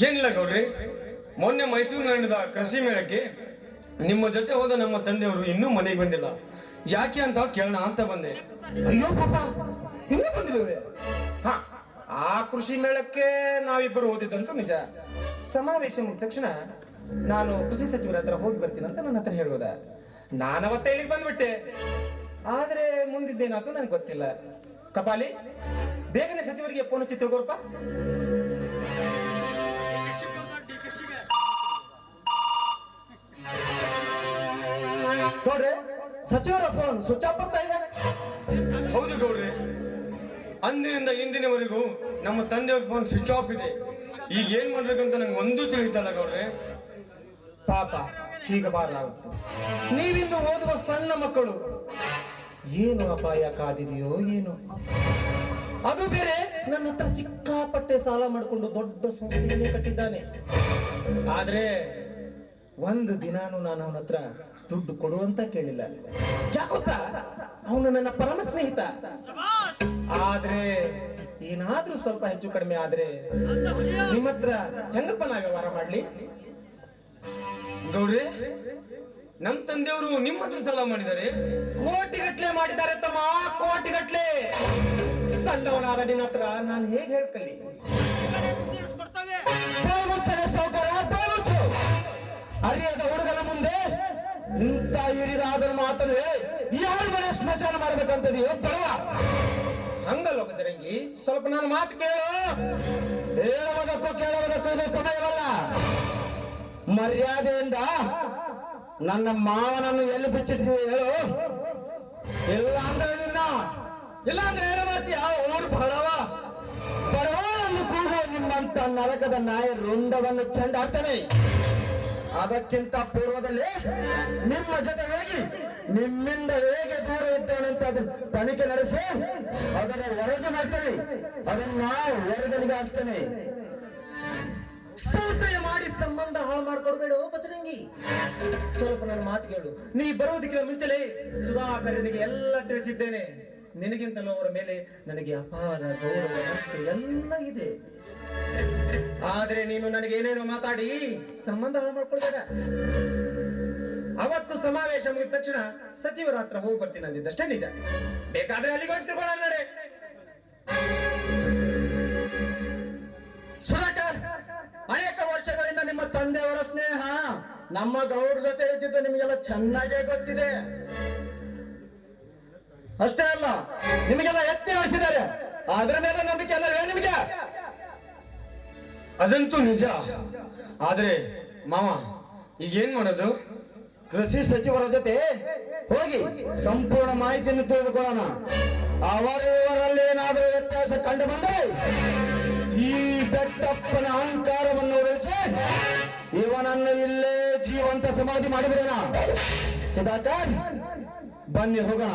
ಏನಿಲ್ಲ ಗೌಡ್ರಿ, ಮೊನ್ನೆ ಮೈಸೂರು ನಡೆದ ಕೃಷಿ ಮೇಳಕ್ಕೆ ನಿಮ್ಮ ಜೊತೆ ಹೋದ ನಮ್ಮ ತಂದೆಯವರು ಇನ್ನೂ ಮನೆಗೆ ಬಂದಿಲ್ಲ. ಯಾಕೆ ಅಂತ ಕೇಳೋಣ ಅಂತ ಬಂದೆ. ಅಯ್ಯೋ ಪಾಪ, ಇನ್ನೂ ಬಂದಿಲ್ಲವೇ? ಹಾ, ಆ ಕೃಷಿ ಮೇಳಕ್ಕೆ ನಾವಿಬ್ಬರು ಓದಿದ್ದಂತೂ ನಿಜ. ಸಮಾವೇಶ ಮುಗಿದ ತಕ್ಷಣ ನಾನು ಕೃಷಿ ಸಚಿವರ ಹತ್ರ ಹೋಗಿ ಬರ್ತೀನಿ ಅಂತ ನನ್ನ ಹತ್ರ ಹೇಳೋದ. ನಾನವತ್ತ ಇಲ್ಲಿಗೆ ಬಂದ್ಬಿಟ್ಟೆ. ಆದ್ರೆ ಮುಂದಿದ್ದೇನಾಯ್ತು ನನಗೆ ಗೊತ್ತಿಲ್ಲ. ಕಪಾಲಿ, ಬೇಗನೆ ಸಚಿವರಿಗೆ ಫೋನ್ ಹಚ್ಚಿ ತಿಳ್ಕೊರಪ್ಪ. ನೋಡ್ರಿ, ಸಚಿವರ ಫೋನ್ ಸ್ವಿಚ್ ಆಫ್ ಬರ್ತಾ ಇದೆ. ಹೌದು ಗೌಡ್ರಿ, ಅಂದಿನಿಂದ ಇಂದಿನವರೆಗೂ ನಮ್ಮ ತಂದೆಯವ್ರ ಫೋನ್ ಸ್ವಿಚ್ ಆಫ್ ಇದೆ. ಈಗ ಏನ್ ಮಾಡ್ಬೇಕಂತ ನಂಗೆ ಒಂದೂ ತಿಳಿತಲ್ಲ ಗೌಡ್ರೆ. ಪಾಪ, ಹೀಗೆ ಬಾರಲಾಗುತ್ತೆ. ನೀವಿನ್ನು ಓದುವ ಸಣ್ಣ ಮಕ್ಕಳು, ಏನು ಅಪಾಯ ಕಾದಿದೆಯೋ ಏನು. ಅದು ಬೇರೆ, ನನ್ನ ಹತ್ರ ಸಿಕ್ಕಾಪಟ್ಟೆ ಸಾಲ ಮಾಡಿಕೊಂಡು ದೊಡ್ಡ ಸಂಸ್ಥೆಯನ್ನೇ ಕಟ್ಟಿದ್ದಾನೆ. ಆದ್ರೆ ಒಂದು ದಿನಾನು ನಾನು ಅವನ ಹತ್ರ ದುಡ್ಡು ಕೊಡುವಂತ ಕೇಳಿಲ್ಲ. ಯಾಕೊತ್ತಾ, ಅವನು ನನ್ನ ಪರಮ ಸ್ನೇಹಿತ. ಆದ್ರೆ ಏನಾದ್ರೂ ಸ್ವಲ್ಪ ಹೆಚ್ಚು ಕಡಿಮೆ ಆದ್ರೆ ನಿಮ್ಮ ಹತ್ರ ಹೆಂಗಪ್ಪ ನಾ ವ್ಯವಹಾರ ಮಾಡ್ಲಿ? ಗೌಡ್ರೆ, ನಮ್ ತಂದೆಯವರು ನಿಮ್ಮ ಹತ್ರ ಸಾಲ ಮಾಡಿದ್ದಾರೆ. ಕೋಟಿಗಟ್ಲೆ ಮಾಡಿದ್ದಾರೆ ತಮ್ಮ, ಕೋಟಿಗಟ್ಲೆ. ಸಣ್ಣವನಾದ ನಿನ್ನ ಹತ್ರ ನಾನು ಹೇಗೆ ಹೇಳ್ಕಲ್ಲಿ? ಅರಿಯದ ಹುಡುಗನ ಮುಂದೆ ಇಂಥ ಹಿರಿದಾದ ಮಾತನ್ನು ಯಾರ ಮನೆ ಸ್ಮಶಾನ ಮಾಡ್ಬೇಕಂತದೆಯೋ ಬಡವ. ಹಂಗಲ್ಲ ಬಜರಂಗಿ, ಸ್ವಲ್ಪ ನನ್ನ ಮಾತು ಕೇಳು. ಹೇಳುವುದಕ್ಕೂ ಕೇಳುವುದಕ್ಕೂ ಇದು ಸಮಯವಲ್ಲ. ಮರ್ಯಾದೆಯಿಂದ ನನ್ನ ಮಾವನನ್ನು ಎಲ್ಲಿ ಬಿಚ್ಚಿಟ್ಟಿದೆ ಹೇಳು. ಇಲ್ಲ ಅಂದ್ರೆ ಇಲ್ಲ ಅಂದ್ರೆ ಏನು ಮಾಡ್ತೀಯ? ಊರು ಬಡವ ಬಡವ ಅನ್ನು ಕೂಗುವ ನಿಮ್ಮಂತ ನರಕದ ನಾಯ ರುಂಡವನ್ನು ಚೆಂಡಾಡ್ತಾನೆ. ಅದಕ್ಕಿಂತ ಪೂರ್ವದಲ್ಲಿ ನಿಮ್ಮ ಜೊತೆ ಹೋಗಿ ನಿಮ್ಮಿಂದ ಹೇಗೆ ದೂರ ಇದ್ದಾನಂತ ಅದನ್ನ ತನಿಖೆ ನಡೆಸಿ ಅದನ್ನ ವರದಿ ಮಾಡ್ತೇನೆ. ಅದನ್ನ ವರದಿಗೆ ಹಾಸ್ತೇನೆ. ಸಂಶಯ ಮಾಡಿ ಸಂಬಂಧ ಹಾಳು ಮಾಡ್ಕೊಡ್ಬೇಡ ಬಜರಂಗಿ. ಸ್ವಲ್ಪ ನನ್ನ ಮಾತು ಕೇಳು. ನೀ ಬರುವುದಕ್ಕಿಂತ ಮುಂಚೆಲೇ ಸುಧಾಕರನಿಗೆ ಎಲ್ಲ ತಿಳಿಸಿದ್ದೇನೆ. ನಿನಗಿಂತಲೂ ಅವರ ಮೇಲೆ ನನಗೆ ಅಪಾರ ಗೌರವ ಎಲ್ಲ ಇದೆ. ಆದ್ರೆ ನೀನು ನನಗೆ ಏನೇನೋ ಮಾತಾಡಿ ಸಂಬಂಧ ಹಾಳು ಮಾಡ್ಕೊಳ್ಬೇಡ. ಅವತ್ತು ಸಮಾವೇಶ ಮುಗಿದ ತಕ್ಷಣ ಸಚಿವರ ಹತ್ರ ಹೋಗಿ ಬರ್ತೀನಿ ಅಂದಿದ್ದಷ್ಟೇ ನಿಜ. ಬೇಕಾದ್ರೆ ಅಲ್ಲಿಗೆ ಹೋಗ್ತಿರ್ಬೋಣ ನಡೆ. ಸುಧಾಕರ್, ಅನೇಕ ವರ್ಷಗಳಿಂದ ನಿಮ್ಮ ತಂದೆಯವರ ಸ್ನೇಹ ನಮ್ಮ ಗೌರ ಜೊತೆ ಇದ್ದಿದ್ದು ನಿಮಗೆಲ್ಲ ಚೆನ್ನಾಗೇ ಗೊತ್ತಿದೆ. ಅಷ್ಟೇ ಅಲ್ಲ, ನಿಮಗೆಲ್ಲ ಎತ್ತಿ ಆಡಿಸಿದ್ದಾರೆ. ಅದ್ರ ಮೇಲೆ ನಂಬಿಕೆ ಅಲ್ಲವೇ ನಿಮಗೆ? ಅದಂತೂ ನಿಜ. ಆದ್ರೆ ಮಾವ, ಈಗೇನ್ ಮಾಡೋದು? ಕೃಷಿ ಸಚಿವರ ಜೊತೆ ಹೋಗಿ ಸಂಪೂರ್ಣ ಮಾಹಿತಿಯನ್ನು ತಿಳಿದುಕೊಳ್ಳೋಣ. ಅವರಲ್ಲಿ ಏನಾದರೂ ವ್ಯತ್ಯಾಸ ಕಂಡು ಬಂದರೆ ಈ ಬೆಟ್ಟಪ್ಪನ ಅಹಂಕಾರವನ್ನು ಉಳಿಸಿ ಇವನನ್ನು ಇಲ್ಲೇ ಜೀವಂತ ಸಮಾಧಿ ಮಾಡಿಬಿಡೋಣ. ಸುಧಾಕರ್, ಬನ್ನಿ ಹೋಗೋಣ.